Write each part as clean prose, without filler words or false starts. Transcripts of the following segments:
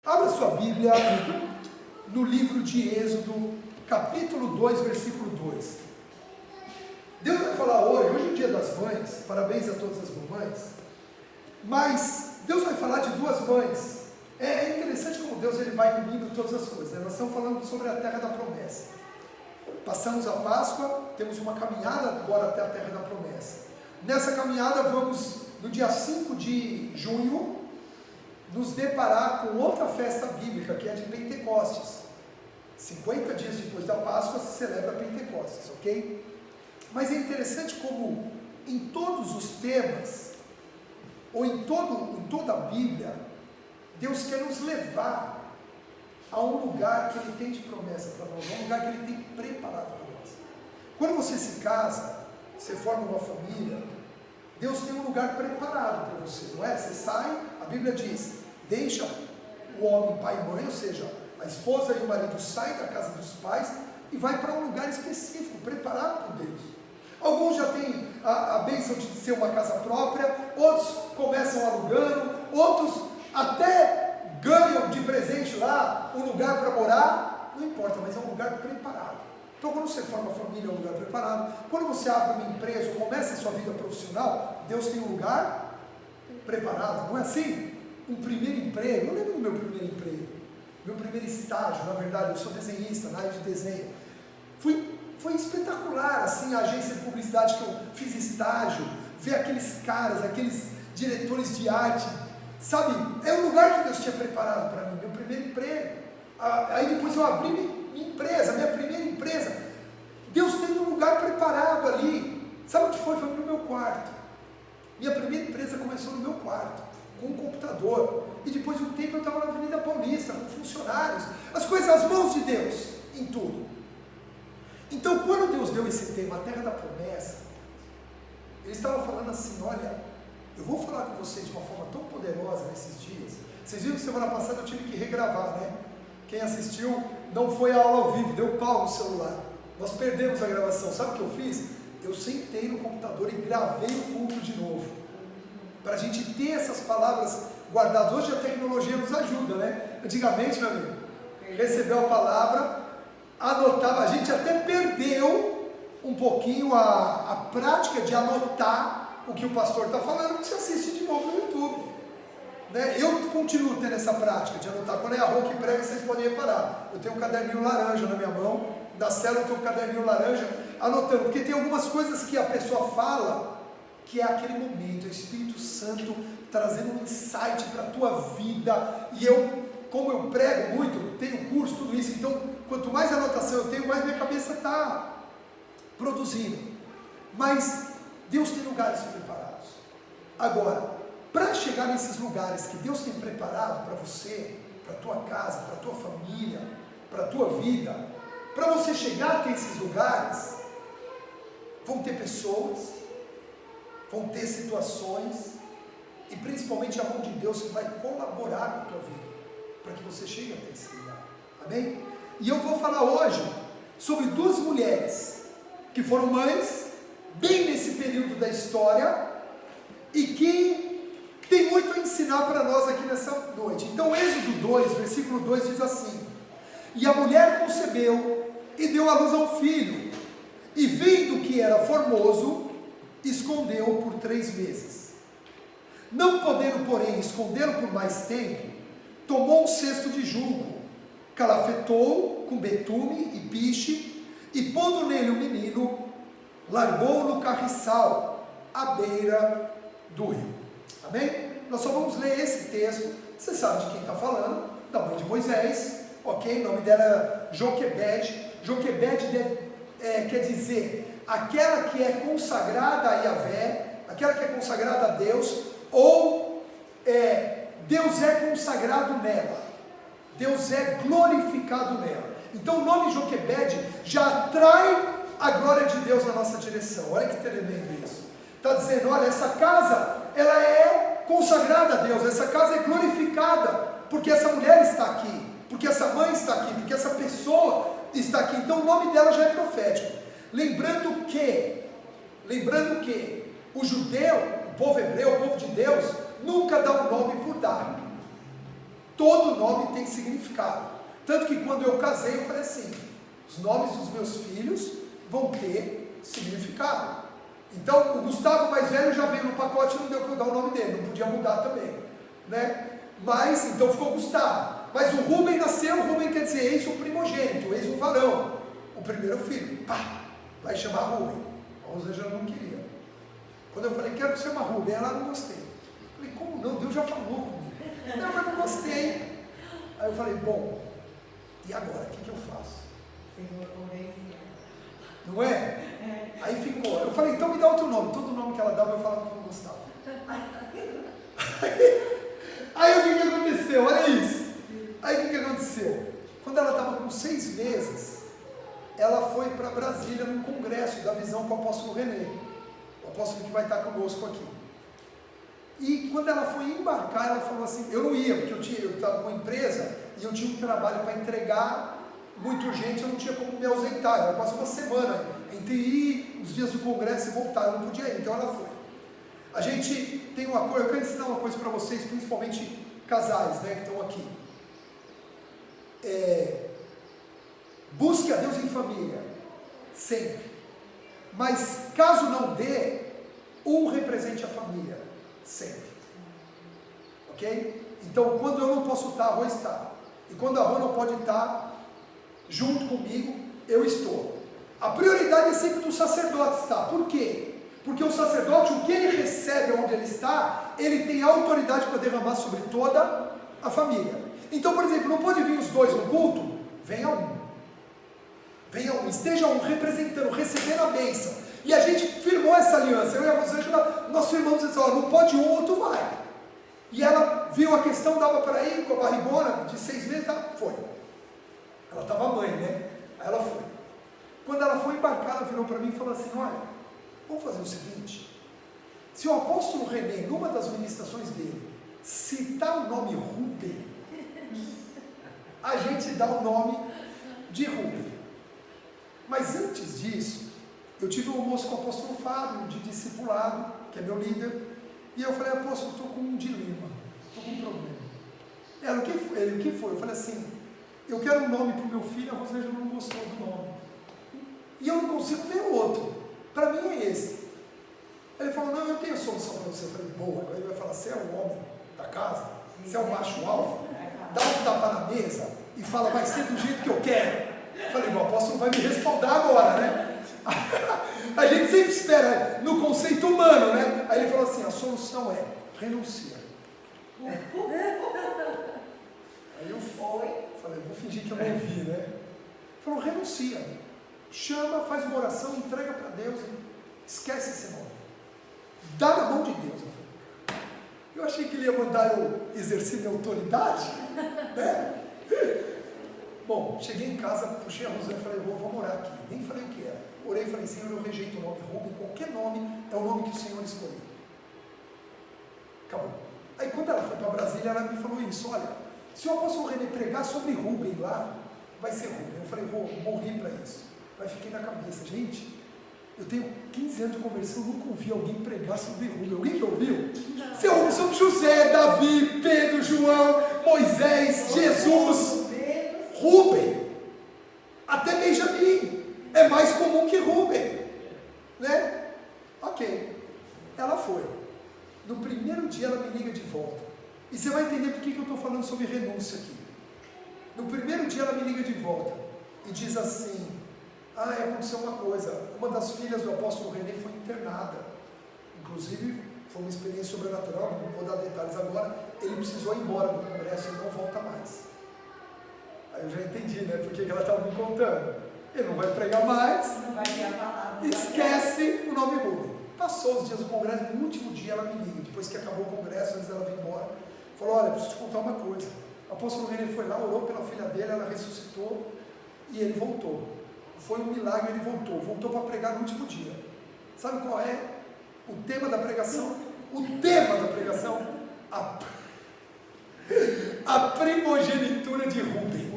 Abra sua Bíblia no livro de Êxodo, capítulo 2, versículo 2. Deus vai falar hoje é o dia das mães, parabéns a todas as mamães, mas Deus vai falar de duas mães. É interessante como Deus ele vai unindo todas as coisas, né? Nós estamos falando sobre a terra da promessa. Passamos a Páscoa, temos uma caminhada agora até a terra da promessa. Nessa caminhada vamos, no dia 5 de junho, nos deparar com outra festa bíblica, que é a de Pentecostes. 50 dias depois da Páscoa se celebra Pentecostes, ok? Mas é interessante como em todos os temas, ou em toda a Bíblia, Deus quer nos levar a um lugar que Ele tem de promessa para nós, a um lugar que Ele tem preparado para nós. Quando você se casa, você forma uma família, Deus tem um lugar preparado para você, não é? Você sai, a Bíblia diz, deixa o homem pai e mãe, ou seja, a esposa e o marido saem da casa dos pais e vai para um lugar específico, preparado por Deus. Alguns já têm a bênção de ser uma casa própria, outros começam alugando, outros até ganham de presente lá um lugar para morar, não importa, mas é um lugar preparado. Então quando você forma uma família, é um lugar preparado. Quando você abre uma empresa ou começa a sua vida profissional, Deus tem um lugar preparado, não é assim? Um primeiro emprego, eu lembro do meu primeiro emprego, meu primeiro estágio, na verdade, eu sou desenhista, na área de desenho, foi espetacular, assim, a agência de publicidade que eu fiz estágio, ver aqueles caras, aqueles diretores de arte, sabe, é um lugar que Deus tinha preparado para mim, meu primeiro emprego, aí depois eu abri minha empresa, minha primeira empresa, Deus teve um lugar preparado ali, sabe o que foi? Foi no meu quarto, minha primeira empresa começou no meu quarto, com um computador, e depois de um tempo eu estava na Avenida Paulista, com funcionários, as coisas, as mãos de Deus, em tudo. Então quando Deus deu esse tema, a terra da promessa, Ele estava falando assim, olha, eu vou falar com vocês de uma forma tão poderosa nesses dias, vocês viram que semana passada eu tive que regravar, né? Quem assistiu não foi a aula ao vivo, deu pau no celular, nós perdemos a gravação, sabe o que eu fiz? Eu sentei no computador e gravei o culto de novo, para a gente ter essas palavras guardadas. Hoje a tecnologia nos ajuda, né? Antigamente, meu amigo, recebeu a palavra, anotava, a gente até perdeu um pouquinho a prática de anotar o que o pastor está falando, que você assiste de novo no YouTube, né? Eu continuo tendo essa prática de anotar, quando é a Rô que prega, vocês podem reparar, eu tenho um caderninho laranja na minha mão, da célula eu tenho um caderninho laranja, anotando, porque tem algumas coisas que a pessoa fala, que é aquele momento, é o Espírito Santo trazendo um insight para a tua vida, e eu, como eu prego muito, tenho curso, tudo isso, então quanto mais anotação eu tenho, mais minha cabeça está produzindo, mas Deus tem lugares preparados. Agora, para chegar nesses lugares que Deus tem preparado para você, para a tua casa, para a tua família, para a tua vida, para você chegar até esses lugares, vão ter pessoas, vão ter situações, e principalmente a mão de Deus que vai colaborar com a tua vida, para que você chegue até esse lugar, amém? E eu vou falar hoje sobre duas mulheres, que foram mães, bem nesse período da história, e que tem muito a ensinar para nós aqui nessa noite. Então Êxodo 2, versículo 2 diz assim, e a mulher concebeu, e deu à luz a um filho, e vendo que era formoso, escondeu-o por 3 meses. Não podendo, porém, escondê-lo por mais tempo, tomou um cesto de junco, calafetou com betume e piche, e pondo nele o menino, largou-o no carriçal, à beira do rio. Amém? Nós só vamos ler esse texto, você sabe de quem está falando, da mãe de Moisés, ok? O nome dela era Joquebede. Joquebede quer dizer aquela que é consagrada a Yahvé, aquela que é consagrada a Deus, ou Deus é consagrado nela, Deus é glorificado nela. Então o nome Joquebede já atrai a glória de Deus na nossa direção. Olha que tremendo isso. Está dizendo, olha, essa casa, ela é consagrada a Deus, essa casa é glorificada, porque essa mulher está aqui, porque essa mãe está aqui, porque essa pessoa está aqui. Então o nome dela já é profético. Lembrando que o judeu, o povo hebreu, o povo de Deus, nunca dá um nome por dar. Todo nome tem significado. Tanto que quando eu casei, eu falei assim, os nomes dos meus filhos vão ter significado. Então, o Gustavo mais velho já veio no pacote e não deu para eu dar o nome dele, não podia mudar também, né? Mas, então ficou Gustavo. Mas o Rubem nasceu, o Rubem quer dizer eis o primogênito, eis o varão, o primeiro filho. Pá, vai chamar Rubem. A Rosângela não queria. Quando eu falei, quero chamar Rubem, ela não gostei. Eu falei, como não? Deus já falou comigo. Não, mas não gostei. Aí eu falei, bom, e agora? O que eu faço? Não é? Aí ficou. Eu falei, então me dá outro nome. Todo nome que ela dava eu falava que não gostava. Aí o que aconteceu? Olha isso. Aí o que aconteceu? Quando ela estava com 6 meses, ela foi para Brasília num congresso da visão com o apóstolo René. O apóstolo que vai estar conosco aqui. E quando ela foi embarcar, ela falou assim, eu não ia, porque eu estava com uma empresa e eu tinha um trabalho para entregar muito urgente, eu não tinha como me ausentar, era quase uma semana entre ir, os dias do congresso e voltar, eu não podia ir, então ela foi. A gente tem um acordo, eu quero ensinar uma coisa para vocês, principalmente casais, né, que estão aqui. Busque a Deus em família, sempre. Mas caso não dê, um represente a família, sempre. Ok? Então, quando eu não posso estar, a Rô está. E quando a Rô não pode estar junto comigo, eu estou. A prioridade é sempre do sacerdote estar. Por quê? Porque o sacerdote, o que ele recebe onde ele está, ele tem autoridade para derramar sobre toda a família. Então, por exemplo, não pode vir os dois no culto? Venha um. Venha um, esteja um representando, recebendo a bênção. E a gente firmou essa aliança. Eu e a Rosângela, nós firmamos e dissemos, não pode um, outro vai. E ela viu a questão, dava para ir com a barrigona de 6 meses, tá? Foi. Ela estava mãe, né? Aí ela foi. Quando ela foi embarcar, ela virou para mim e falou assim, olha, vamos fazer o seguinte, se o apóstolo René, numa das ministrações dele, citar o nome Rubem, a gente dá o nome de Rubem. Mas antes disso, eu tive um almoço com o apóstolo Fábio, de discipulado, que é meu líder, e eu falei, apóstolo, estou com um dilema, estou com um problema. Ela, o que foi? Eu falei assim, eu quero um nome para o meu filho, a Rosângela não gostou do nome. E eu não consigo ver o outro. Para mim é esse. Ele falou, não, eu tenho a solução para você. Eu falei, boa. Agora ele vai falar, você é o homem da casa? Você é o macho alfa? Dá um tapa na mesa e fala, vai ser do jeito que eu quero. Eu falei, o apóstolo vai me respaldar agora, né? A gente sempre espera no conceito humano, né? Aí ele falou assim, a solução é, renuncia. Aí eu falei, vou fingir que eu não ouvi, né? Ele falou, renuncia. Chama, faz uma oração, entrega para Deus, esquece esse nome. Dá na mão de Deus. Eu achei que ele ia mandar eu exercer minha autoridade, né? Bom, cheguei em casa, puxei a Rosângela e falei, vamos orar aqui. Nem falei o que era. Orei e falei, Senhor, eu rejeito o nome Rubem, qualquer nome é o nome que o Senhor escolheu. Acabou. Aí quando ela foi para Brasília, ela me falou isso, olha, se o apóstolo René pregar sobre Rubem lá, vai ser Rubem. Eu falei, morri para isso. Mas fiquei na cabeça, gente, eu tenho 15 anos de conversão, eu nunca ouvi alguém pregar sobre Rubem. Alguém já ouviu? Você ouve sobre José, Davi, Pedro, João, Moisés, Jesus, Rubem, até Benjamim, é mais comum que Rubem, né? Ok, ela foi. No primeiro dia ela me liga de volta. E você vai entender por que eu estou falando sobre renúncia aqui. No primeiro dia ela me liga de volta e diz assim, aconteceu uma coisa, uma das filhas do apóstolo René foi internada, inclusive foi uma experiência sobrenatural, não vou dar detalhes agora, ele precisou ir embora do congresso e não volta mais. Aí eu já entendi, né, porque ela estava me contando, ele não vai pregar mais, não vai ter a palavra, esquece o nome Rubem. Passou os dias do congresso, no último dia ela me liga, depois que acabou o congresso, antes dela vir embora, falou, olha, preciso te contar uma coisa, o apóstolo René foi lá, orou pela filha dele, ela ressuscitou e ele voltou. Foi um milagre, ele voltou para pregar no último dia. Sabe qual é o tema da pregação? O tema da pregação? A primogenitura de Rubem.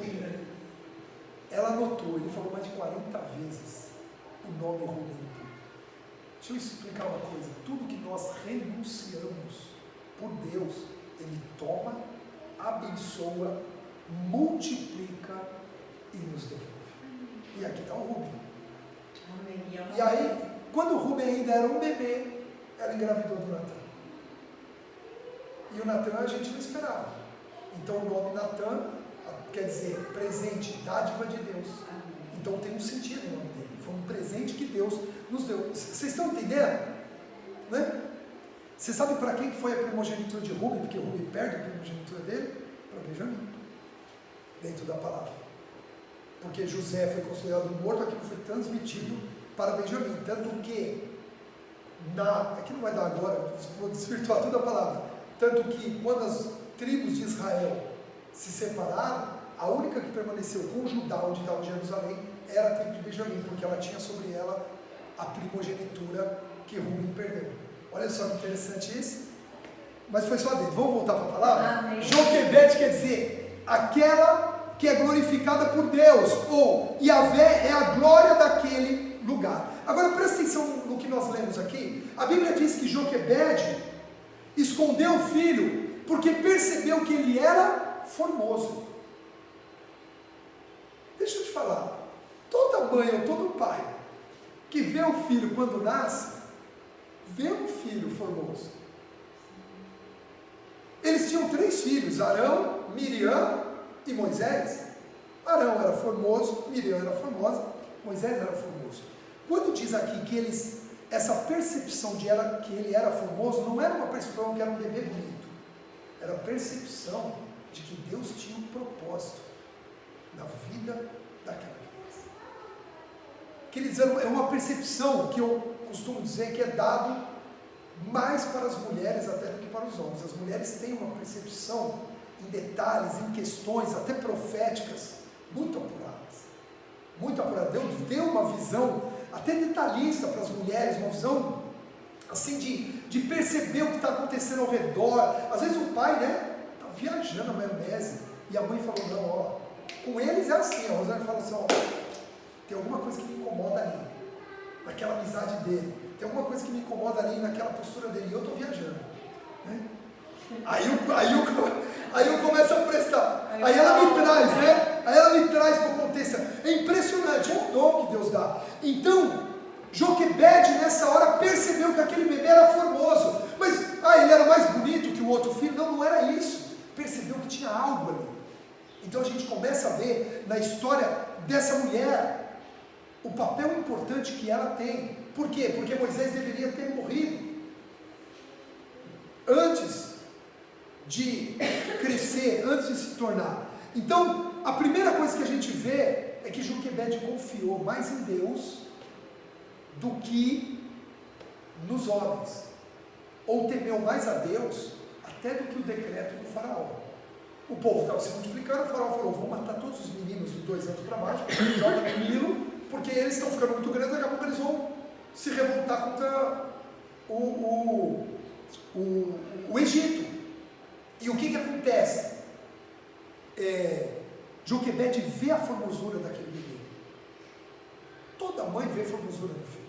Ela anotou, ele falou mais de 40 vezes o nome Rubem. Deixa eu explicar uma coisa, tudo que nós renunciamos por Deus, Ele toma abençoa, multiplica e nos devolve. E aqui está o Rubem. E aí, quando o Rubem ainda era um bebê, ela engravidou do Natan. E o Natan a gente não esperava. Então o nome Natan quer dizer presente, dádiva de Deus. Então tem um sentido o nome dele. Foi um presente que Deus nos deu. Vocês estão entendendo? Né? Você sabe para quem foi a primogenitura de Rubem? Porque Rubem perde a primogenitura dele? Para Benjamim. Dentro da palavra. Porque José foi considerado morto, aquilo foi transmitido para Benjamim. Tanto que, aqui não vai dar agora, vou desvirtuar toda a palavra. Tanto que quando as tribos de Israel se separaram, a única que permaneceu com Judá, onde estava Jerusalém, era a tribo de Benjamim, porque ela tinha sobre ela a primogenitura que Rubem perdeu. Olha só que interessante isso. Mas foi só dentro. Vamos voltar para a palavra? Joquebed quer dizer aquela que é glorificada por Deus, ou Yahvé é a glória daquele lugar. Agora presta atenção no que nós lemos aqui. A Bíblia diz que Joquebed escondeu o filho porque percebeu que ele era formoso. Deixa eu te falar, toda mãe ou todo pai que vê o filho quando nasce, vê um filho formoso. Eles tinham 3 filhos, Arão, Miriam e Moisés. Arão era formoso, Miriam era formosa, Moisés era formoso. Quando diz aqui que essa percepção de que ele era formoso, não era uma percepção que era um bebê bonito, era a percepção de que Deus tinha um propósito na vida daquela criança. Queridos, é uma percepção que eu costumo dizer que é dado mais para as mulheres até do que para os homens. As mulheres têm uma percepção em detalhes, em questões até proféticas, muito apuradas. Muito apurada. Deus deu uma visão até detalhista para as mulheres, uma visão assim de perceber o que está acontecendo ao redor. Às vezes o pai, está viajando a maionese, e a mãe falou, não, com eles é assim, a Rosana fala assim, tem alguma coisa que me incomoda ali, naquela amizade dele, tem alguma coisa que me incomoda ali naquela postura dele, e eu estou viajando, né? Aí eu começo a prestar, aí ela me traz, aí ela me traz para o contexto. É impressionante, é um dom que Deus dá. Então Joquebed nessa hora percebeu que aquele bebê era formoso, mas ele era mais bonito que o outro filho. Não era isso, percebeu que tinha algo ali. Então a gente começa a ver na história dessa mulher o papel importante que ela tem. Por quê? Porque Moisés deveria ter morrido antes de crescer, antes de se tornar. Então, a primeira coisa que a gente vê é que Joquebed confiou mais em Deus do que nos homens, ou temeu mais a Deus até do que o decreto do faraó. O povo estava se multiplicando, o faraó falou, vou matar todos os meninos de 2 anos para baixo, joga no Nilo, porque eles estão ficando muito grandes, daqui a pouco eles vão se revoltar contra o Egito. E o que acontece? Joquebed vê a formosura daquele bebê. Toda mãe vê a formosura do filho.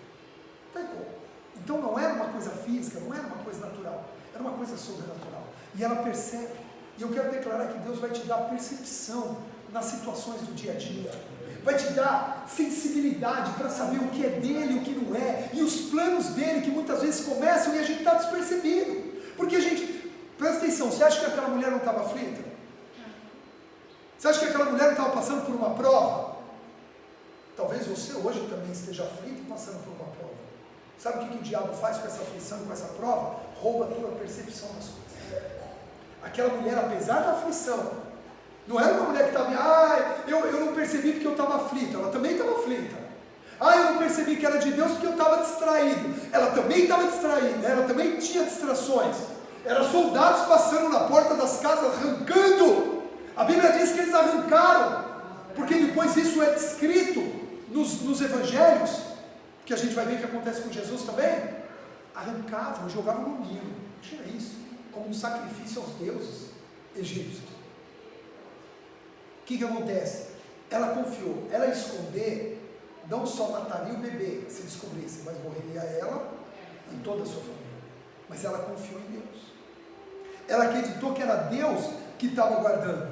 Então não era uma coisa física, não era uma coisa natural, era uma coisa sobrenatural. E ela percebe. E eu quero declarar que Deus vai te dar percepção nas situações do dia a dia. Vai te dar sensibilidade para saber o que é dele e o que não é. E os planos dele que muitas vezes começam e a gente está despercebido. Porque a gente... Presta atenção, você acha que aquela mulher não estava aflita? Você acha que aquela mulher não estava passando por uma prova? Talvez você hoje também esteja aflito e passando por uma prova. Sabe o que o diabo faz com essa aflição, com essa prova? Rouba a tua percepção das coisas. Aquela mulher, apesar da aflição, não era uma mulher que estava, eu não percebi porque eu estava aflito. Ela também estava aflita. Eu não percebi que era de Deus porque eu estava distraído. Ela também estava distraída, ela também tinha distrações. Eram soldados passando na porta das casas, arrancando. A Bíblia diz que eles arrancaram, porque depois isso é descrito nos evangelhos, que a gente vai ver que acontece com Jesus também. Arrancavam, jogavam no Nilo. Tinha isso, como um sacrifício aos deuses egípcios. O que acontece? Ela confiou, ela esconder, não só mataria o bebê, se descobrisse, mas morreria ela e toda a sua família. Mas ela confiou em Deus. Ela acreditou que era Deus que estava guardando.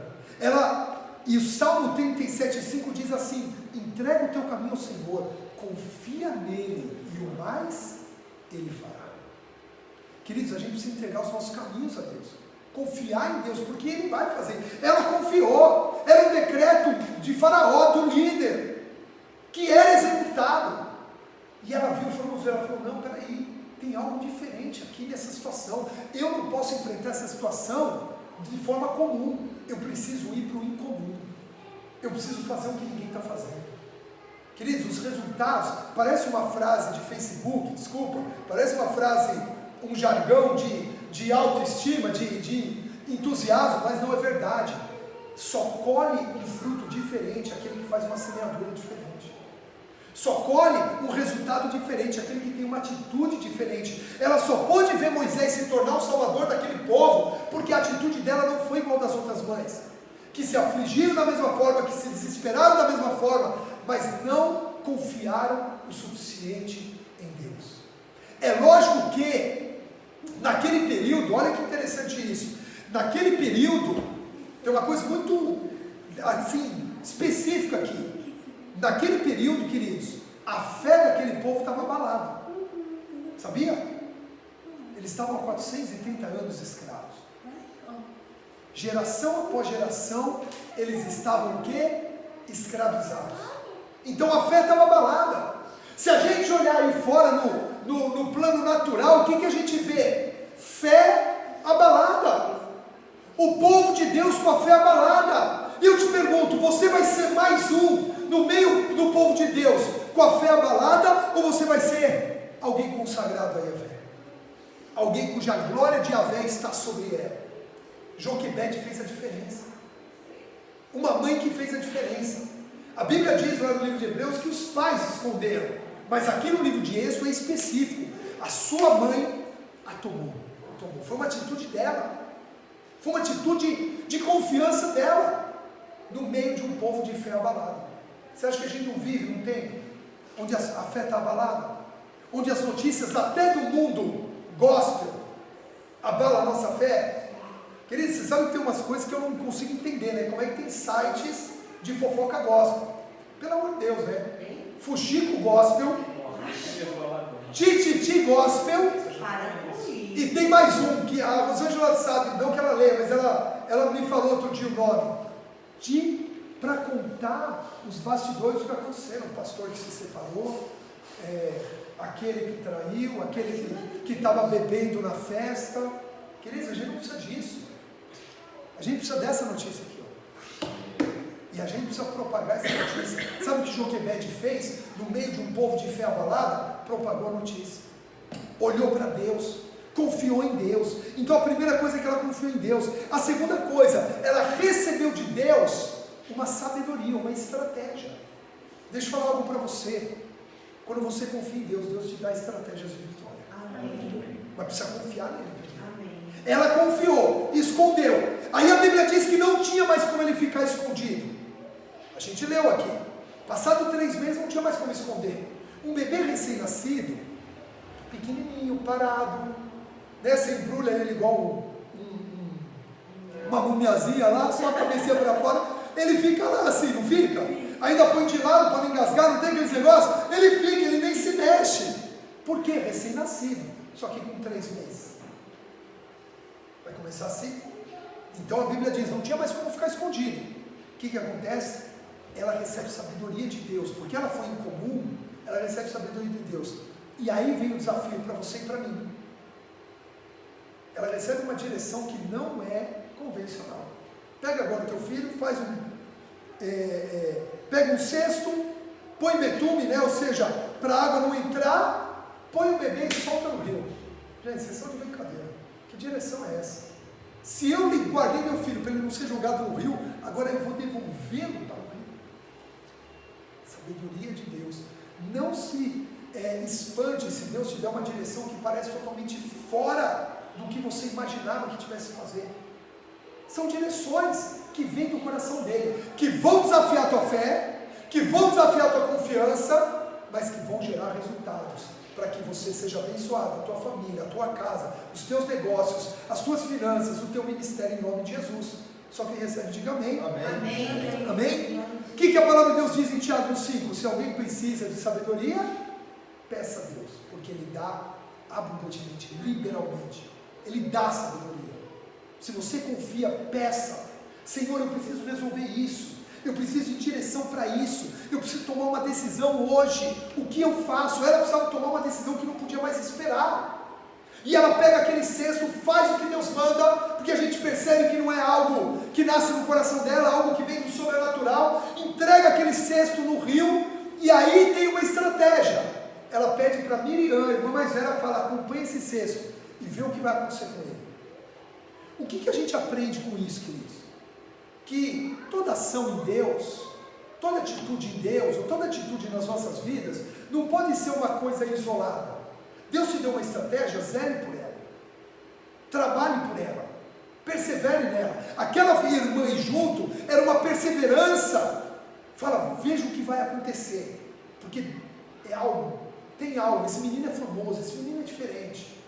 E o Salmo 37,5 diz assim: entrega o teu caminho ao Senhor, confia nele, e o mais ele fará. Queridos, a gente precisa entregar os nossos caminhos a Deus, confiar em Deus, porque Ele vai fazer. Ela confiou, era um decreto de Faraó, do líder, que era executado, e ela viu, ela falou, não, peraí, tem algo diferente aqui nessa situação, eu não posso enfrentar essa situação de forma comum, eu preciso ir para o incomum, eu preciso fazer o que ninguém está fazendo. Queridos, os resultados, parece uma frase de Facebook, desculpa, parece uma frase, um jargão de autoestima, de entusiasmo, mas não é verdade. Só colhe um fruto diferente aquele que faz uma semeadura diferente. Só colhe um resultado diferente aquele que tem uma atitude diferente. Ela só pôde ver Moisés se tornar o salvador daquele povo porque a atitude dela não foi igual das outras mães, que se afligiram da mesma forma, que se desesperaram da mesma forma, mas não confiaram o suficiente em Deus. É lógico que naquele período, olha que interessante isso, naquele período, tem uma coisa muito assim, específica aqui. Naquele período, queridos, a fé daquele povo estava abalada. Sabia? Eles estavam há 430 anos escravos. Geração após geração, eles estavam o quê? Escravizados. Então a fé estava abalada. Se a gente olhar aí fora no plano natural, o que a gente vê? Fé abalada. O povo de Deus com a fé abalada. E eu te pergunto, você vai ser mais um no meio do povo de Deus com a fé abalada, ou você vai ser alguém consagrado a Yahvé? Alguém cuja glória de Yahvé está sobre ela. Joquebede fez a diferença. Uma mãe que fez a diferença. A Bíblia diz lá no livro de Hebreus que os pais esconderam, mas aqui no livro de Êxodo é específico. A sua mãe a tomou. Foi uma atitude dela. Foi uma atitude de confiança dela no meio de um povo de fé abalada. Você acha que a gente não vive num tempo onde a fé está abalada? Onde as notícias até do mundo gospel abalam a nossa fé? Queridos, você sabe que tem umas coisas que eu não consigo entender, né? Como é que tem sites de fofoca gospel? Pelo amor de Deus, né? Fuxico gospel, Tititi gospel, e tem mais um, que a Rosângela sabe, não que ela leia, mas ela me falou outro dia o nome, para contar os bastidores do que aconteceram, o pastor que se separou, aquele que traiu, aquele que estava bebendo na festa. Queridos, a gente não precisa disso. A gente precisa dessa notícia aqui, ó. E a gente precisa propagar essa notícia. Sabe o que Joquebede fez? No meio de um povo de fé abalada, propagou a notícia. Olhou para Deus, confiou em Deus. Então a primeira coisa é que ela confiou em Deus. A segunda coisa, ela recebeu de Deus uma sabedoria, uma estratégia. Deixa eu falar algo para você. Quando você confia em Deus, Deus te dá estratégias de vitória. Amém. Mas precisa confiar nele. Amém. Ela confiou, escondeu. Aí a Bíblia diz que não tinha mais como ele ficar escondido. A gente leu aqui. Passado 3 meses não tinha mais como esconder. Um bebê recém-nascido, pequenininho, parado, né? Você embrulha ele igual uma mumiazinha lá, só a cabecinha para fora. Ele fica lá assim, não fica? Ainda põe de lado para não engasgar, não tem aqueles negócios? Ele fica, ele nem se mexe. Por quê? Recém-nascido, só que com 3 meses. Vai começar assim? Então a Bíblia diz, não tinha mais como ficar escondido. O que acontece? Ela recebe sabedoria de Deus, porque ela foi incomum, ela recebe sabedoria de Deus. E aí vem o desafio para você e para mim. Ela recebe uma direção que não é convencional. Pega agora o teu filho, faz pega um cesto, põe betume, né? Ou seja, para a água não entrar, põe o bebê e solta no rio. Gente, vocês são de brincadeira. Que direção é essa? Se eu guardei meu filho para ele não ser jogado no rio, agora eu vou devolvê-lo para o rio. Sabedoria de Deus. Não se espante se Deus te der uma direção que parece totalmente fora do que você imaginava que tivesse que fazer. São direções que vêm do coração dele, que vão desafiar a tua fé, que vão desafiar a tua confiança, mas que vão gerar resultados, para que você seja abençoado, a tua família, a tua casa, os teus negócios, as tuas finanças, o teu ministério, em nome de Jesus. Só quem recebe, diga amém. Amém. Amém? O que a palavra de Deus diz em Tiago 5? Se alguém precisa de sabedoria, peça a Deus, porque Ele dá abundantemente, liberalmente. Ele dá sabedoria. Se você confia, peça. Senhor, eu preciso resolver isso. Eu preciso de direção para isso. Eu preciso tomar uma decisão hoje. O que eu faço? Ela precisava tomar uma decisão que não podia mais esperar. E ela pega aquele cesto, faz o que Deus manda, porque a gente percebe que não é algo que nasce no coração dela, algo que vem do sobrenatural. Entrega aquele cesto no rio, e aí tem uma estratégia. Ela pede para Miriam, a irmã mais velha, fala: acompanha esse cesto e vê o que vai acontecer com ele. O que a gente aprende com isso, queridos? Que toda ação em Deus, toda atitude em Deus, ou toda atitude nas nossas vidas, não pode ser uma coisa isolada. Deus te deu uma estratégia, zele por ela, trabalhe por ela, persevere nela. Aquela irmã aí junto era uma perseverança. Fala, veja o que vai acontecer, porque é algo, tem algo. Esse menino é famoso, esse menino é diferente.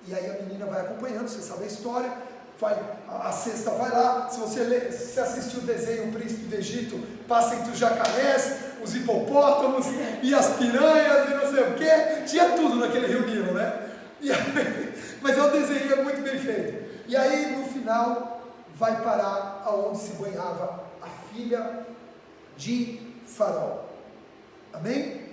E aí a menina vai acompanhando, você sabe a história, a cesta vai lá. Se você se assistiu o desenho O Príncipe do Egito, passa entre os jacarés, os hipopótamos e as piranhas e não sei o que, tinha tudo naquele Rio Nilo, né? Mas é um desenho muito bem feito. E aí no final vai parar aonde se banhava a filha de Faraó. Amém?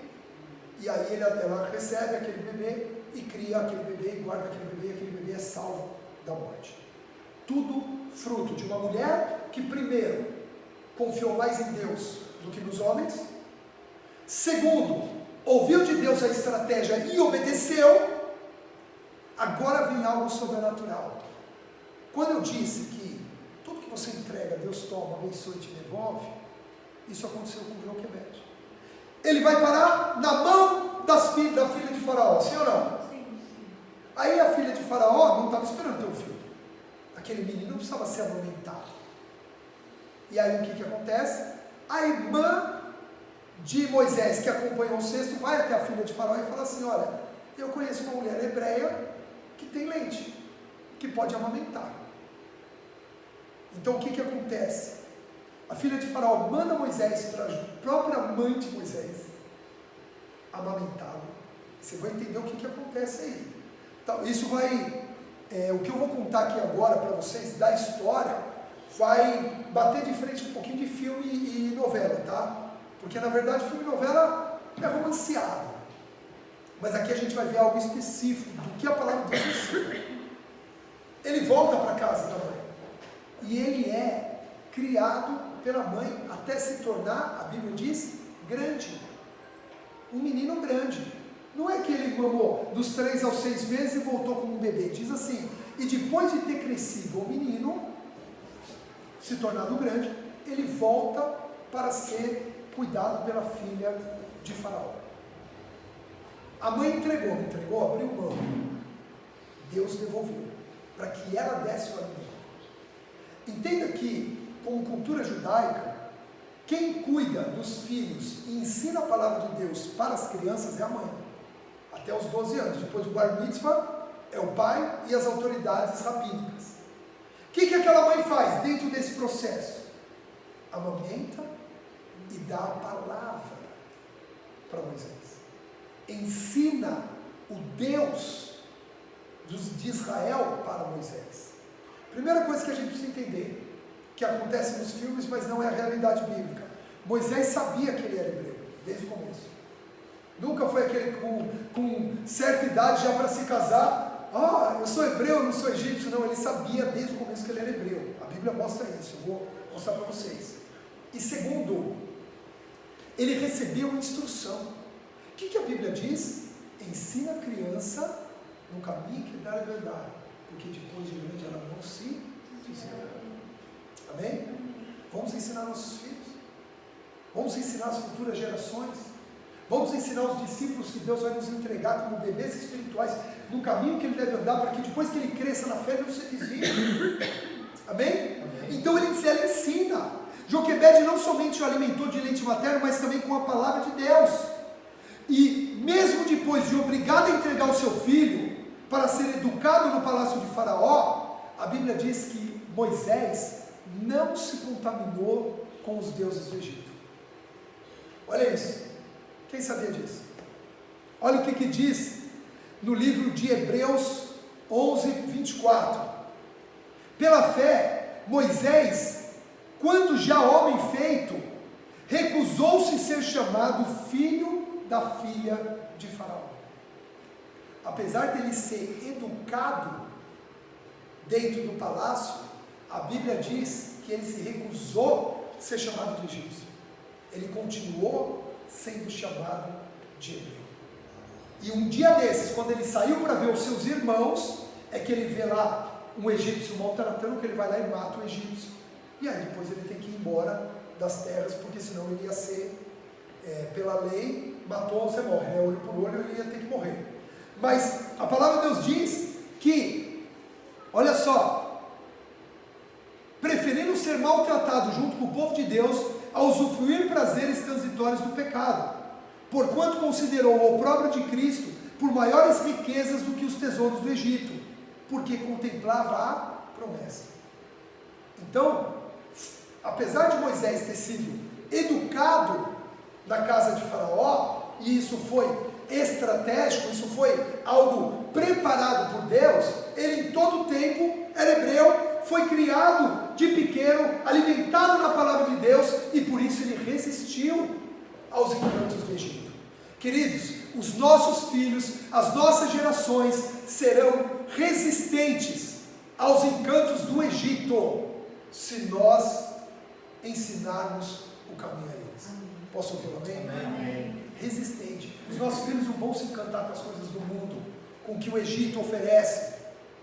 E aí ela recebe aquele bebê e cria aquele bebê, e guarda aquele bebê é salvo da morte. Tudo fruto de uma mulher que primeiro confiou mais em Deus do que nos homens, segundo, ouviu de Deus a estratégia e obedeceu. Agora vem algo sobrenatural. Quando eu disse que tudo que você entrega, Deus toma, abençoa e te devolve, isso aconteceu com Joquebede. Ele vai parar na mão da filha de Faraó, sim ou não? Sim. Aí a filha de Faraó não estava esperando ter um filho. Aquele menino não precisava ser amamentado. E aí o que acontece? A irmã de Moisés, que acompanhou o cesto, vai até a filha de Faraó e fala assim: olha, eu conheço uma mulher hebreia que tem leite, que pode amamentar. Então o que acontece? A filha de Faraó manda Moisés para a própria mãe de Moisés amamentá-lo. Você vai entender o que acontece aí. Então, isso vai... o que eu vou contar aqui agora para vocês da história vai bater de frente um pouquinho de filme e novela, tá? Porque na verdade filme e novela é romanceado. Mas aqui a gente vai ver algo específico do que a palavra de Deus ensina. Ele volta para a casa da mãe e ele é criado pela mãe até se tornar, a Bíblia diz, grande. Um menino grande. Não é que ele mamou dos 3 aos 6 meses e voltou como um bebê. Diz assim: e depois de ter crescido o menino, se tornado grande, ele volta para ser cuidado pela filha de Faraó. A mãe entregou, abriu mão. Deus devolveu, para que ela desse o alimento. Entenda que, como cultura judaica, quem cuida dos filhos e ensina a palavra de Deus para as crianças é a mãe. Até os 12 anos, depois do bar mitzvah, é o pai e as autoridades rabínicas. O que aquela mãe faz dentro desse processo? Amamenta e dá a palavra para Moisés. Ensina o Deus de Israel para Moisés. Primeira coisa que a gente precisa entender, que acontece nos filmes, mas não é a realidade bíblica. Moisés sabia que ele era hebreu, desde o começo. Nunca foi aquele com certa idade já para se casar: eu sou hebreu, não sou egípcio. Não, ele sabia desde o começo que ele era hebreu. A Bíblia mostra isso, eu vou mostrar para vocês. E segundo, ele recebeu instrução. O que a Bíblia diz? Ensina a criança no caminho que deve andar, porque depois de grande ela não se desviará. Amém? Vamos ensinar nossos filhos. Vamos ensinar as futuras gerações. Vamos ensinar os discípulos que Deus vai nos entregar como bebês espirituais no caminho que ele deve andar, para que depois que ele cresça na fé, ele não se desvie. Amém? Então ela ensina. Joquebede não somente o alimentou de leite materno, mas também com a palavra de Deus. E mesmo depois de obrigado a entregar o seu filho para ser educado no palácio de Faraó, a Bíblia diz que Moisés não se contaminou com os deuses do Egito. Olha isso. Quem sabia disso? Olha o que diz no livro de Hebreus 11, 24. Pela fé, Moisés, quando já homem feito, recusou-se ser chamado filho da filha de Faraó. Apesar dele ser educado dentro do palácio, a Bíblia diz que ele se recusou a ser chamado de egípcio. Ele continuou sendo chamado de hebreu. E um dia desses, quando ele saiu para ver os seus irmãos, é que ele vê lá um egípcio maltratando, que ele vai lá e mata o egípcio. E aí depois ele tem que ir embora das terras, porque senão ele ia ser, pela lei, matou, você morre, né? Olho por olho, ele ia ter que morrer. Mas a palavra de Deus diz que, olha só, preferindo ser maltratado junto com o povo de Deus, a usufruir prazeres transitórios do pecado, porquanto considerou o opróbrio de Cristo por maiores riquezas do que os tesouros do Egito, porque contemplava a promessa. Então, apesar de Moisés ter sido educado na casa de Faraó, e isso foi estratégico, isso foi algo preparado por Deus, ele em todo o tempo era hebreu, foi criado de pequeno, alimentado na palavra de Deus, e por isso ele resistiu aos encantos do Egito. Queridos, os nossos filhos, as nossas gerações serão resistentes aos encantos do Egito, se nós ensinarmos o caminho a eles. Posso ouvir um amém? Amém. Resistente. Os nossos filhos não vão se encantar com as coisas do mundo, com o que o Egito oferece,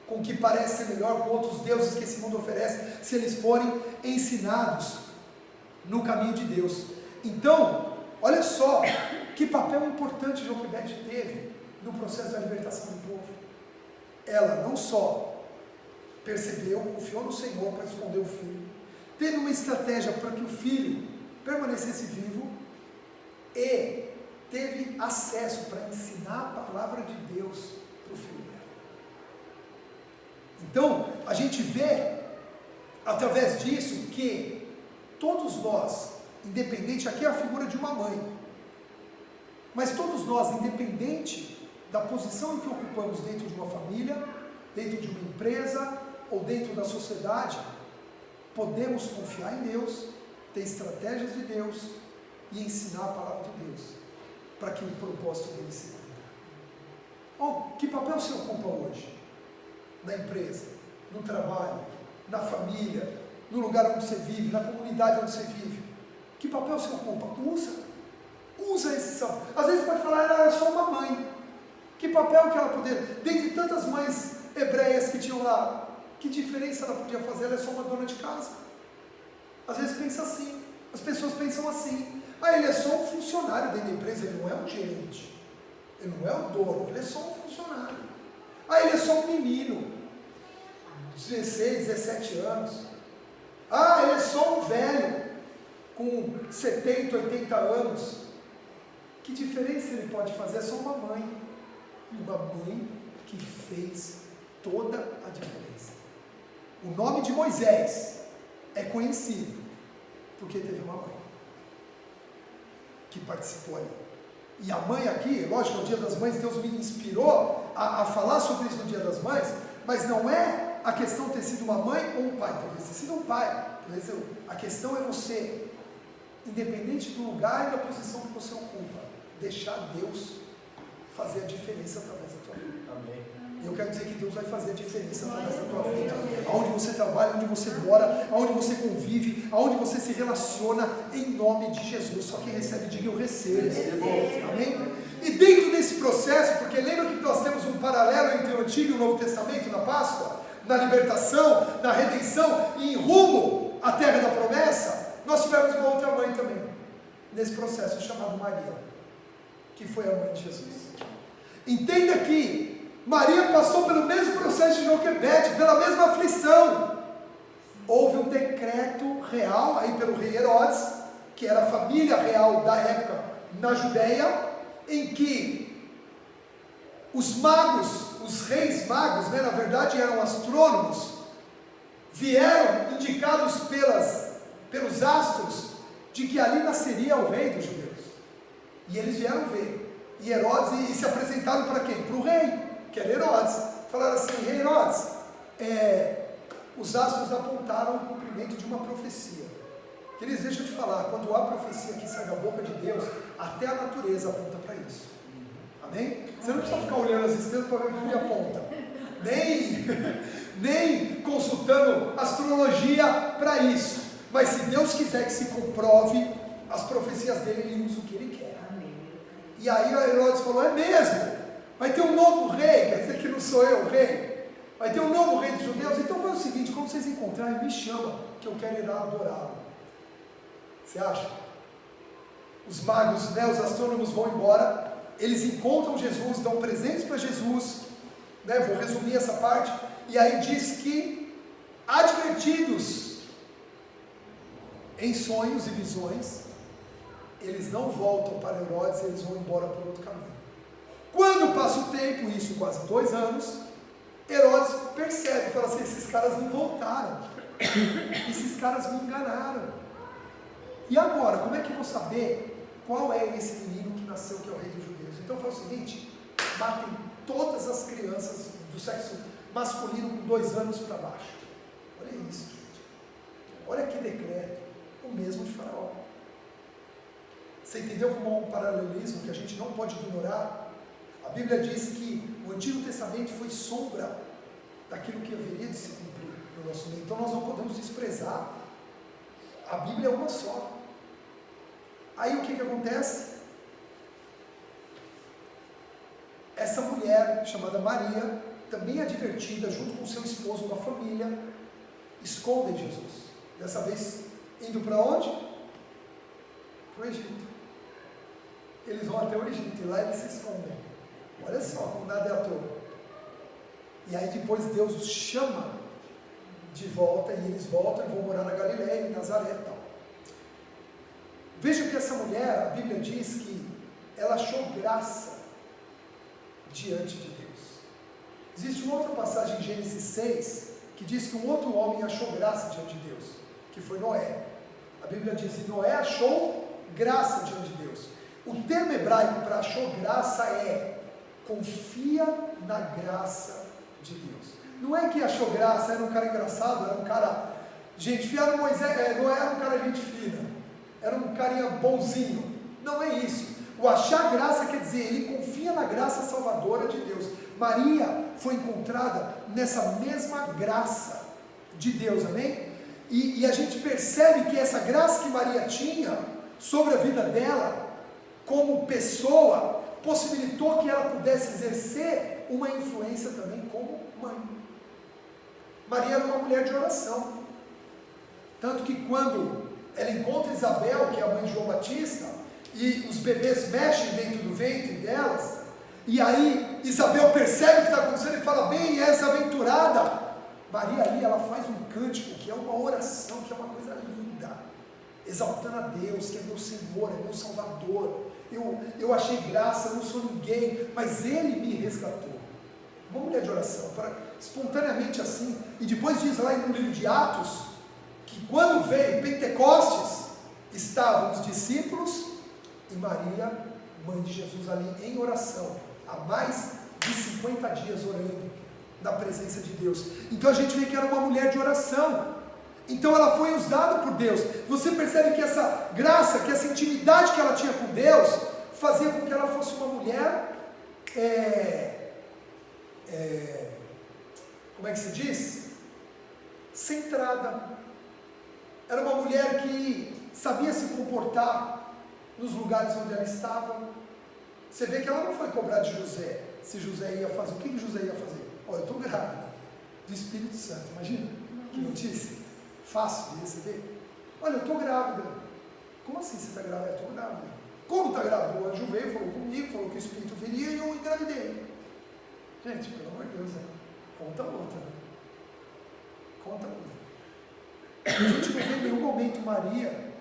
com o que parece ser melhor, com outros deuses que esse mundo oferece, se eles forem ensinados no caminho de Deus. Então, olha só, que papel importante Joquebede teve no processo da libertação do povo. Ela não só percebeu, confiou no Senhor para esconder o filho, teve uma estratégia para que o filho permanecesse vivo e teve acesso para ensinar a palavra de Deus para o filho dela. Então, a gente vê, através disso, que todos nós, independente, aqui é a figura de uma mãe, mas todos nós, independente da posição em que ocupamos dentro de uma família, dentro de uma empresa ou dentro da sociedade, podemos confiar em Deus, ter estratégias de Deus e ensinar a palavra de Deus, para que o propósito dele se cumpra. Oh, que papel você ocupa hoje? Na empresa, no trabalho, na família, no lugar onde você vive, na comunidade onde você vive. Que papel você ocupa? Usa esse são. Às vezes pode falar, ela é só uma mãe. Que papel que ela poderia, dentre tantas mães hebreias que tinham lá, que diferença ela podia fazer? Ela é só uma dona de casa. Às vezes pensa assim, as pessoas pensam assim, ele é só um funcionário dentro da empresa, ele não é um gerente, ele não é o dono, ele é só um funcionário. Ele é só um menino, 16, 17 anos. Ele é só um velho, com 70, 80 anos. Que diferença ele pode fazer? É só uma mãe que fez toda a diferença. O nome de Moisés é conhecido porque teve uma mãe que participou ali. E a mãe aqui, lógico, no Dia das Mães, Deus me inspirou a falar sobre isso no Dia das Mães, mas não é a questão de ter sido uma mãe ou um pai, talvez ter sido um pai. A questão é você, independente do lugar e da posição que você ocupa, deixar Deus fazer a diferença através da tua vida. Amém. E eu quero dizer que Deus vai fazer a diferença através da tua vida, aonde você trabalha, onde você mora, aonde você convive, aonde você se relaciona, em nome de Jesus. Só quem recebe, diga eu recebo. Amém? E dentro desse processo, porque lembra que nós temos um paralelo entre o Antigo e o Novo Testamento na Páscoa, na libertação, na redenção e em rumo à terra da promessa, nós tivemos uma outra mãe também, nesse processo chamado Maria, que foi a mãe de Jesus. Entenda que Maria passou pelo mesmo processo de Joquebede, pela mesma aflição. Houve um decreto real aí pelo rei Herodes, que era a família real da época na Judéia, em que os magos, os reis magos, na verdade eram astrônomos, vieram indicados pelos astros de que ali nasceria o rei dos judeus. E eles vieram ver. E Herodes, e se apresentaram para quem? Para o rei, que era Herodes. Falaram assim: rei Herodes, os astros apontaram o cumprimento de uma profecia. Queridos, deixa eu te falar, quando há profecia que sai da boca de Deus, até a natureza aponta para isso. Amém? Você não precisa ficar olhando as estrelas para ver para onde aponta. Nem consultando astrologia para isso. Mas se Deus quiser que se comprove as profecias dele, ele usa o que ele quer. E aí Herodes falou: é mesmo? Vai ter um novo rei, quer dizer que não sou eu o rei? Vai ter um novo rei dos judeus? Então faz o seguinte, quando vocês encontrarem, me chama, que eu quero ir lá adorá-lo. Você acha? Os magos, os astrônomos vão embora, eles encontram Jesus, dão presentes para Jesus, vou resumir essa parte, e aí diz que, advertidos em sonhos e visões, eles não voltam para Herodes, eles vão embora por outro caminho. Quando passa o tempo, isso quase 2 anos, Herodes percebe, fala assim: esses caras não voltaram, esses caras me enganaram. E agora, como é que eu vou saber qual é esse menino que nasceu, que é o rei dos judeus? Então faz o seguinte: matem todas as crianças do sexo masculino com 2 anos para baixo. Olha isso, gente. Olha que decreto, o mesmo de Faraó. Você entendeu como é um paralelismo que a gente não pode ignorar? A Bíblia diz que o Antigo Testamento foi sombra daquilo que haveria de se cumprir no nosso meio. Então nós não podemos desprezar. A Bíblia é uma só. Aí o que acontece? Essa mulher, chamada Maria, também advertida, junto com seu esposo, uma família, escondem Jesus. Dessa vez, indo para onde? Para o Egito. Eles vão até o Egito, e lá eles se escondem. Olha só, como nada é à toa. E aí depois Deus os chama de volta, e eles voltam e vão morar na Galileia, em Nazaré e tal. Veja que essa mulher, a Bíblia diz que ela achou graça diante de Deus. Existe uma outra passagem em Gênesis 6, que diz que um outro homem achou graça diante de Deus, que foi Noé. A Bíblia diz que Noé achou graça diante de Deus. O termo hebraico para achou graça é confia na graça de Deus. Não é que achou graça, era um cara engraçado, era um cara gente fina. Noé era um cara gente fina, era um carinha bonzinho. Não é isso. O achar graça quer dizer, ele confia na graça salvadora de Deus. Maria foi encontrada nessa mesma graça de Deus, amém? E a gente percebe que essa graça que Maria tinha sobre a vida dela, como pessoa, possibilitou que ela pudesse exercer uma influência também como mãe. Maria era uma mulher de oração, tanto que quando ela encontra Isabel, que é a mãe de João Batista, e os bebês mexem dentro do ventre delas, e aí Isabel percebe o que está acontecendo e fala: bem, essa aventurada. Maria ali, ela faz um cântico, que é uma oração, que é uma coisa linda, exaltando a Deus, que é meu Senhor, é meu Salvador. Eu achei graça, eu não sou ninguém, mas Ele me resgatou. Uma mulher de oração, espontaneamente assim. E depois diz lá no livro de Atos, que quando veio Pentecostes, estavam os discípulos e Maria, mãe de Jesus, ali em oração, há mais de 50 dias orando na presença de Deus. Então a gente vê que era uma mulher de oração. Então ela foi usada por Deus. Você percebe que essa graça, que essa intimidade que ela tinha com Deus, fazia com que ela fosse uma mulher, como é que se diz? Centrada. Era uma mulher que sabia se comportar nos lugares onde ela estava. Você vê que ela não foi cobrar de José, se José ia fazer. O que José ia fazer? Olha, eu estou grávida do Espírito Santo, imagina, que notícia, fácil de receber. Olha, eu estou grávida. Como assim você está grávida? Eu estou grávida. Como está grávida? O anjo veio, falou comigo, falou que o Espírito viria e eu engravidei. Gente, pelo amor de Deus, conta outra. Conta outra. A gente não vê em nenhum momento Maria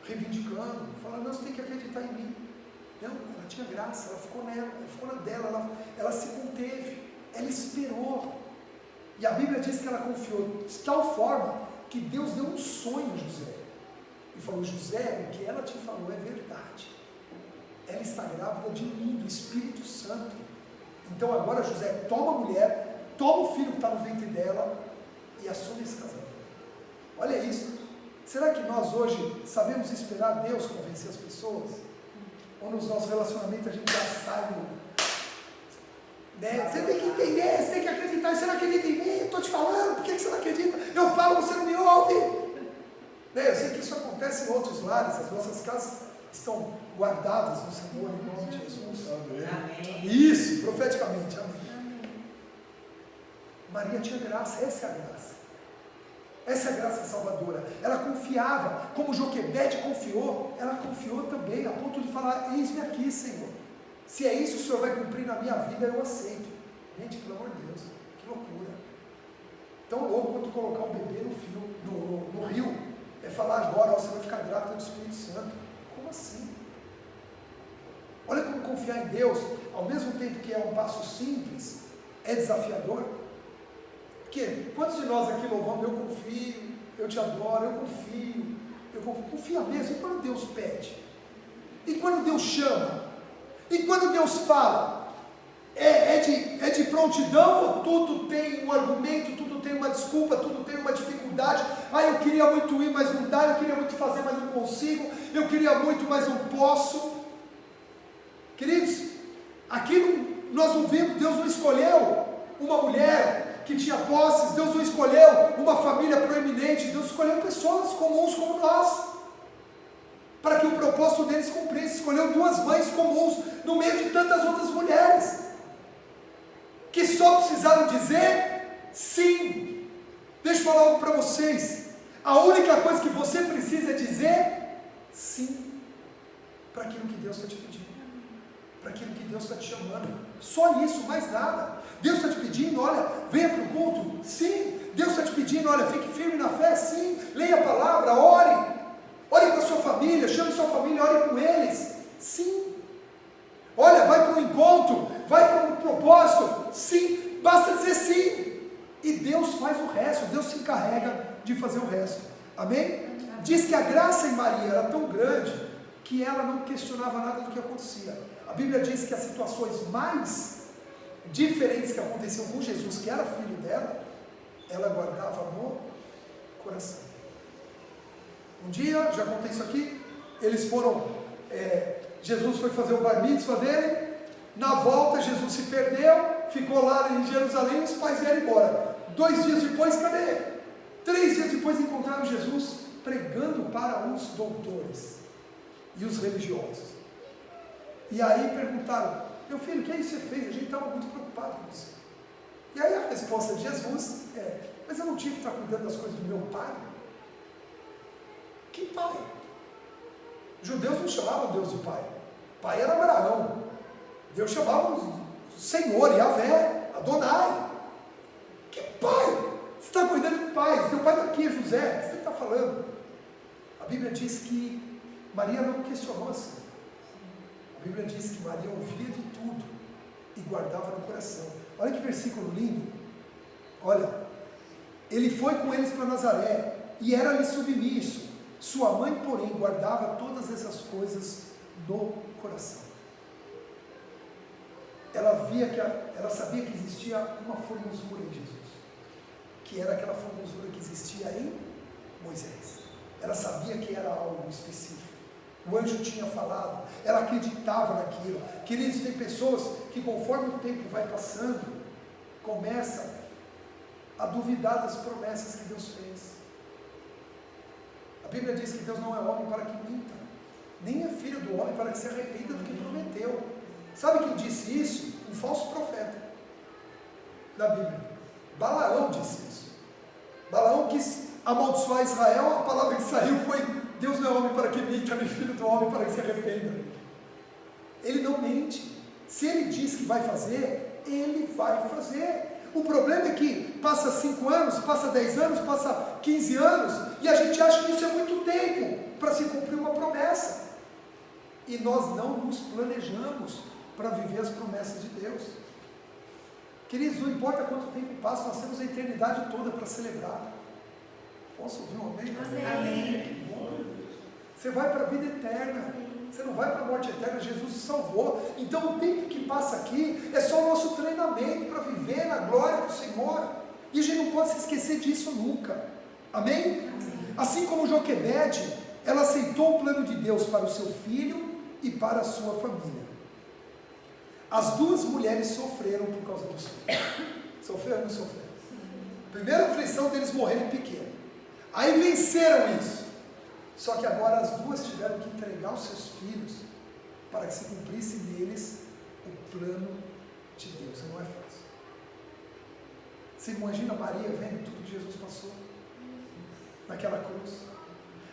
reivindicando, falando: não, você tem que acreditar em mim. Não, ela tinha graça, ela ficou nela, ela ficou na dela, ela se conteve, ela esperou. E a Bíblia diz que ela confiou de tal forma que Deus deu um sonho a José. E falou: José, o que ela te falou é verdade. Ela está grávida de mim, do Espírito Santo. Então agora José toma a mulher, toma o filho que está no ventre dela e assume esse casamento. Olha isso. Será que nós hoje sabemos esperar Deus convencer as pessoas? Ou nos nossos relacionamentos a gente já sai do... Né? Você tem que entender, você tem que acreditar. Você não acredita em mim? Estou te falando, por que você não acredita? Eu falo, você não me ouve. Né? Eu sei que isso acontece em outros lares, as nossas casas estão guardadas no Senhor, em nome de Jesus. Amém. Isso, profeticamente, amém. Maria tinha graça, essa é a graça. Essa é a graça salvadora. Ela confiava, como Joquebede confiou, ela confiou também, a ponto de falar: eis-me aqui, Senhor. Se é isso que o Senhor vai cumprir na minha vida, eu aceito. Gente, pelo amor de Deus, que loucura. Tão louco quanto colocar um bebê no rio, é falar agora: ó, você vai ficar grávida do Espírito Santo. Como assim? Olha como confiar em Deus, ao mesmo tempo que é um passo simples, é desafiador. Porque quantos de nós aqui louvamos: eu confio, eu te adoro, eu confio, confia mesmo. E quando Deus pede? E quando Deus chama? E quando Deus fala? É de prontidão, ou tudo tem um argumento, tudo tem uma desculpa, tudo tem uma dificuldade? Ah, eu queria muito ir, mas não dá. Eu queria muito fazer, mas não consigo. Eu queria muito, mas não posso. Queridos, aqui nós não vimos, Deus não escolheu uma mulher que tinha posses, Deus não escolheu uma família proeminente, Deus escolheu pessoas comuns como nós, para que o propósito deles cumprisse. Escolheu duas mães comuns, no meio de tantas outras mulheres, que só precisaram dizer sim. Deixa eu falar algo para vocês: a única coisa que você precisa é dizer sim, para aquilo que Deus está te pedindo, para aquilo que Deus está te chamando. Só isso, mais nada. Deus está te pedindo: olha, venha para o culto, sim. Deus está te pedindo: olha, fique firme na fé, sim. Leia a palavra, ore com a sua família, chame sua família, ore com eles, sim. Olha, vai para um encontro, vai para um propósito, sim. Basta dizer sim, e Deus faz o resto. Deus se encarrega de fazer o resto, amém? Diz que a graça em Maria era tão grande que ela não questionava nada do que acontecia. A Bíblia diz que as situações mais diferentes que aconteciam com Jesus, que era filho dela, ela guardava no coração. Um dia, já contei isso aqui, eles foram, Jesus foi fazer o bar mitzvah dele. Na volta, Jesus se perdeu, ficou lá em Jerusalém, os pais vieram embora. 2 dias depois, cadê? 3 dias depois encontraram Jesus pregando para os doutores e os religiosos. E aí perguntaram: meu filho, o que é isso que você fez? A gente estava muito preocupado com você. E aí a resposta de Jesus é: mas eu não tinha que estar cuidando das coisas do meu pai? Que pai? Os judeus não chamavam Deus de pai. Pai era Abraão. Deus chamava o Senhor, Yahvé, Adonai. Que pai? Você está cuidando de pai? Teu pai está aqui, José. O que você está falando? A Bíblia diz que Maria não questionou assim. A Bíblia diz que Maria ouvia de tudo e guardava no coração. Olha que versículo lindo. Olha: ele foi com eles para Nazaré e era-lhe submisso. Sua mãe, porém, guardava todas essas coisas no coração. Ela sabia que existia uma formosura em Jesus, que era aquela formosura que existia em Moisés. Ela sabia que era algo específico. O anjo tinha falado, ela acreditava naquilo. Queridos, tem pessoas que, conforme o tempo vai passando, começam a duvidar das promessas que Deus fez. A Bíblia diz que Deus não é homem para que minta, nem é filho do homem para que se arrependa do que prometeu. Sabe quem disse isso? Um falso profeta da Bíblia. Balaão disse isso. Balaão quis amaldiçoar Israel. A palavra que saiu foi: Deus não é homem para que minta, nem filho do homem para que se arrependa. Ele não mente. Se ele diz que vai fazer, ele vai fazer. O problema é que passa 5 anos, passa 10 anos, passa 15 anos, e a gente acha que isso é muito tempo para se cumprir uma promessa. E nós não nos planejamos para viver as promessas de Deus. Queridos, não importa quanto tempo passa, nós temos a eternidade toda para celebrar. Posso ouvir um amém? Amém. Que bom. Você vai para a vida eterna. Você não vai para a morte eterna, Jesus te salvou. Então o tempo que passa aqui é só o nosso treinamento para viver na glória do Senhor. E a gente não pode se esquecer disso nunca. Amém? Assim como Joquebede, ela aceitou o plano de Deus para o seu filho e para a sua família. As duas mulheres sofreram por causa dos filhos. Sofreram ou não sofreram? Primeira aflição deles morrerem pequenos. Aí venceram isso. Só que agora as duas tiveram que entregar os seus filhos para que se cumprisse neles o plano de Deus. E não é fácil. Você imagina Maria vendo tudo que Jesus passou naquela cruz?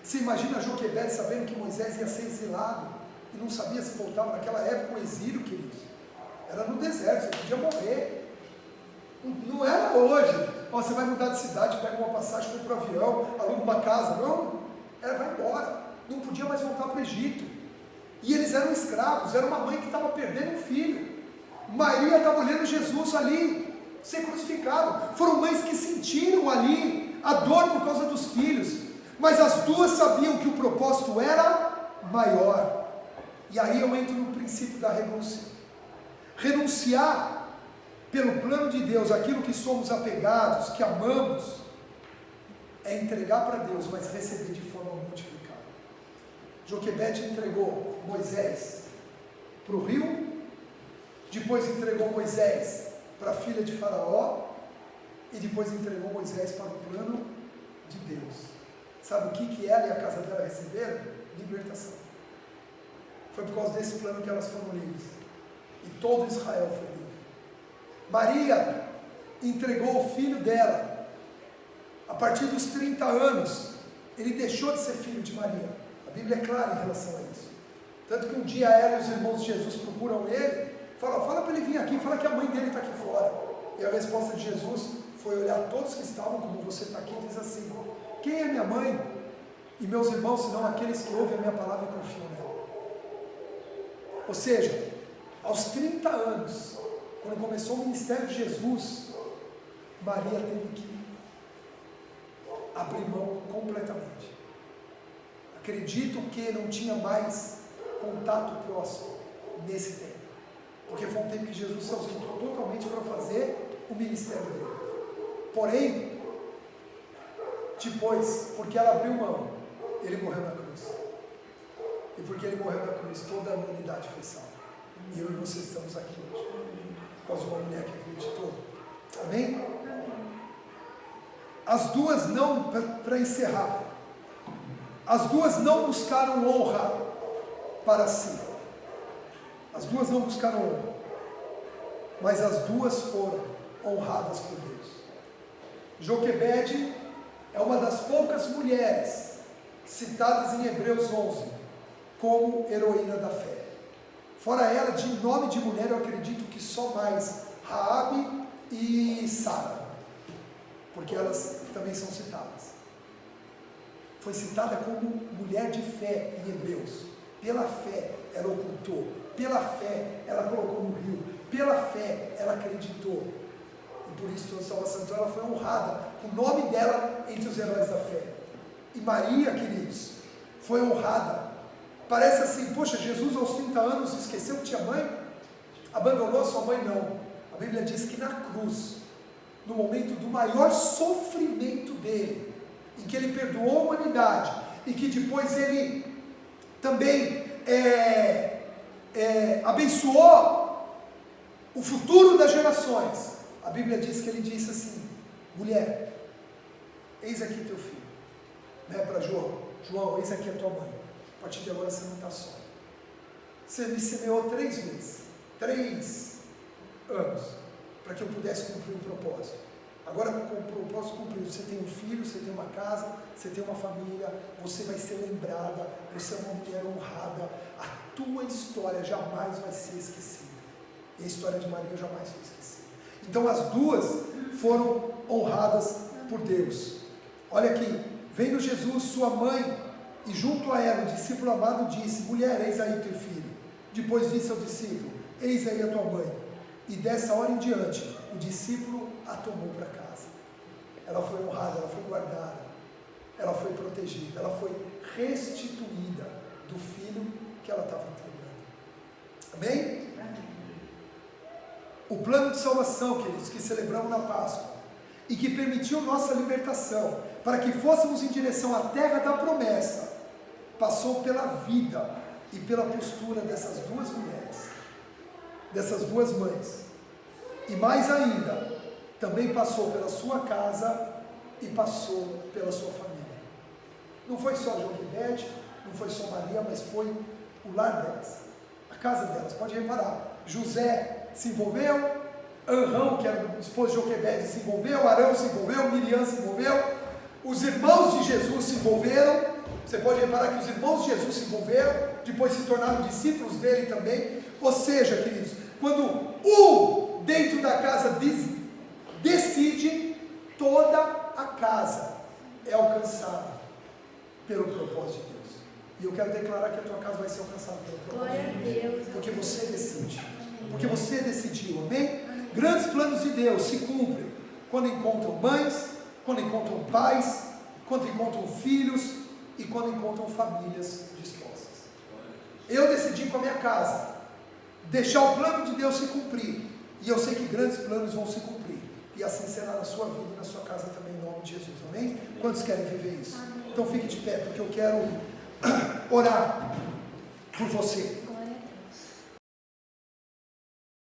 Você imagina Joquebede sabendo que Moisés ia ser exilado e não sabia se voltava? Naquela época o exílio, queridos, era no deserto, você podia morrer. Não era hoje, você vai mudar de cidade, pega uma passagem, compra um avião, aluga uma casa. Não, vai embora, não podia mais voltar para o Egito. E eles eram escravos, era uma mãe que estava perdendo um filho. Maria estava olhando Jesus ali, ser crucificado. Foram mães que sentiram ali a dor por causa dos filhos, mas as duas sabiam que o propósito era maior. E aí eu entro no princípio da renúncia. Renunciar pelo plano de Deus aquilo que somos apegados, que amamos, é entregar para Deus, mas receber de forma multiplicada. Joquebede entregou Moisés para o rio, depois entregou Moisés para a filha de Faraó, e depois entregou Moisés para o plano de Deus. Sabe o que ela e a casa dela receberam? Libertação. Foi por causa desse plano que elas foram livres. E todo Israel foi livre. Maria entregou o filho dela. A partir dos 30 anos, ele deixou de ser filho de Maria. A Bíblia é clara em relação a isso. Tanto que um dia ela e os irmãos de Jesus procuram ele, fala para ele vir aqui, fala que a mãe dele está aqui fora. E a resposta de Jesus foi olhar todos que estavam, como você está aqui, e diz assim: quem é minha mãe e meus irmãos, senão aqueles que ouvem a minha palavra e confiam nela? Ou seja, aos 30 anos, quando começou o ministério de Jesus, Maria teve que abrir mão completamente. Acredito que não tinha mais contato próximo nesse tempo, porque foi um tempo que Jesus se ausentou totalmente para fazer o ministério dele. Porém, depois, porque ela abriu mão, ele morreu na cruz. E porque ele morreu na cruz, toda a humanidade foi salva. E eu e você estamos aqui hoje, por causa de uma mulher que acreditou. Amém? As duas não, para encerrar, as duas não buscaram honra para si. As duas não buscaram honra, mas as duas foram honradas por Deus. Joquebede é uma das poucas mulheres citadas em Hebreus 11 como heroína da fé. Fora ela, de nome de mulher, eu acredito que só mais Raabe e Sara, porque elas também são citadas. Foi citada como mulher de fé em Hebreus. Pela fé ela ocultou, pela fé ela colocou no rio, pela fé ela acreditou. E por isso toda salvação, então ela foi honrada, o nome dela entre os heróis da fé. E Maria, queridos, foi honrada. Parece assim, poxa, Jesus aos 30 anos esqueceu que tinha mãe? Abandonou a sua mãe? Não. A Bíblia diz que na cruz, no momento do maior sofrimento dele, em que ele perdoou a humanidade, e que depois ele também abençoou o futuro das gerações, a Bíblia diz que ele disse assim: mulher, eis aqui teu filho. Não é para João, eis aqui a tua mãe. A partir de agora você não está só. Você me semeou 3 vezes, 3 anos, para que eu pudesse cumprir o propósito. Agora com o propósito cumprido, você tem um filho, você tem uma casa, você tem uma família, você vai ser lembrada, você é uma mulher honrada, a tua história jamais vai ser esquecida. E a história de Maria jamais foi esquecida. Então as duas foram honradas por Deus. Olha aqui, vendo Jesus, sua mãe, e junto a ela o discípulo amado disse: mulher, eis aí teu filho. Depois disse ao discípulo: eis aí a tua mãe. E dessa hora em diante, o discípulo a tomou para casa. Ela foi honrada, ela foi guardada, ela foi protegida, ela foi restituída do filho que ela estava entregando. Amém? O plano de salvação, queridos, que celebramos na Páscoa e que permitiu nossa libertação, para que fôssemos em direção à terra da promessa, passou pela vida e pela postura dessas duas mulheres, dessas duas mães, e mais ainda, também passou pela sua casa e passou pela sua família. Não foi só Joquebede, não foi só Maria, mas foi o lar delas, a casa delas. Pode reparar, José se envolveu, Anrão, que era o esposo de Joquebede, se envolveu, Arão se envolveu, Miriam se envolveu, os irmãos de Jesus se envolveram. Você pode reparar que os irmãos de Jesus se envolveram, depois se tornaram discípulos dele também. Ou seja, queridos, quando um dentro da casa decide, toda a casa é alcançada pelo propósito de Deus. E eu quero declarar que a tua casa vai ser alcançada pelo propósito de Deus, porque você decide, porque você decidiu, amém? Grandes planos de Deus se cumprem quando encontram mães, quando encontram pais, quando encontram filhos e quando encontram famílias dispostas. Eu decidi com a minha casa deixar o plano de Deus se cumprir, e eu sei que grandes planos vão se cumprir, e assim será na sua vida e na sua casa também, em nome de Jesus, amém? Quantos querem viver isso? Então fique de pé, porque eu quero orar por você.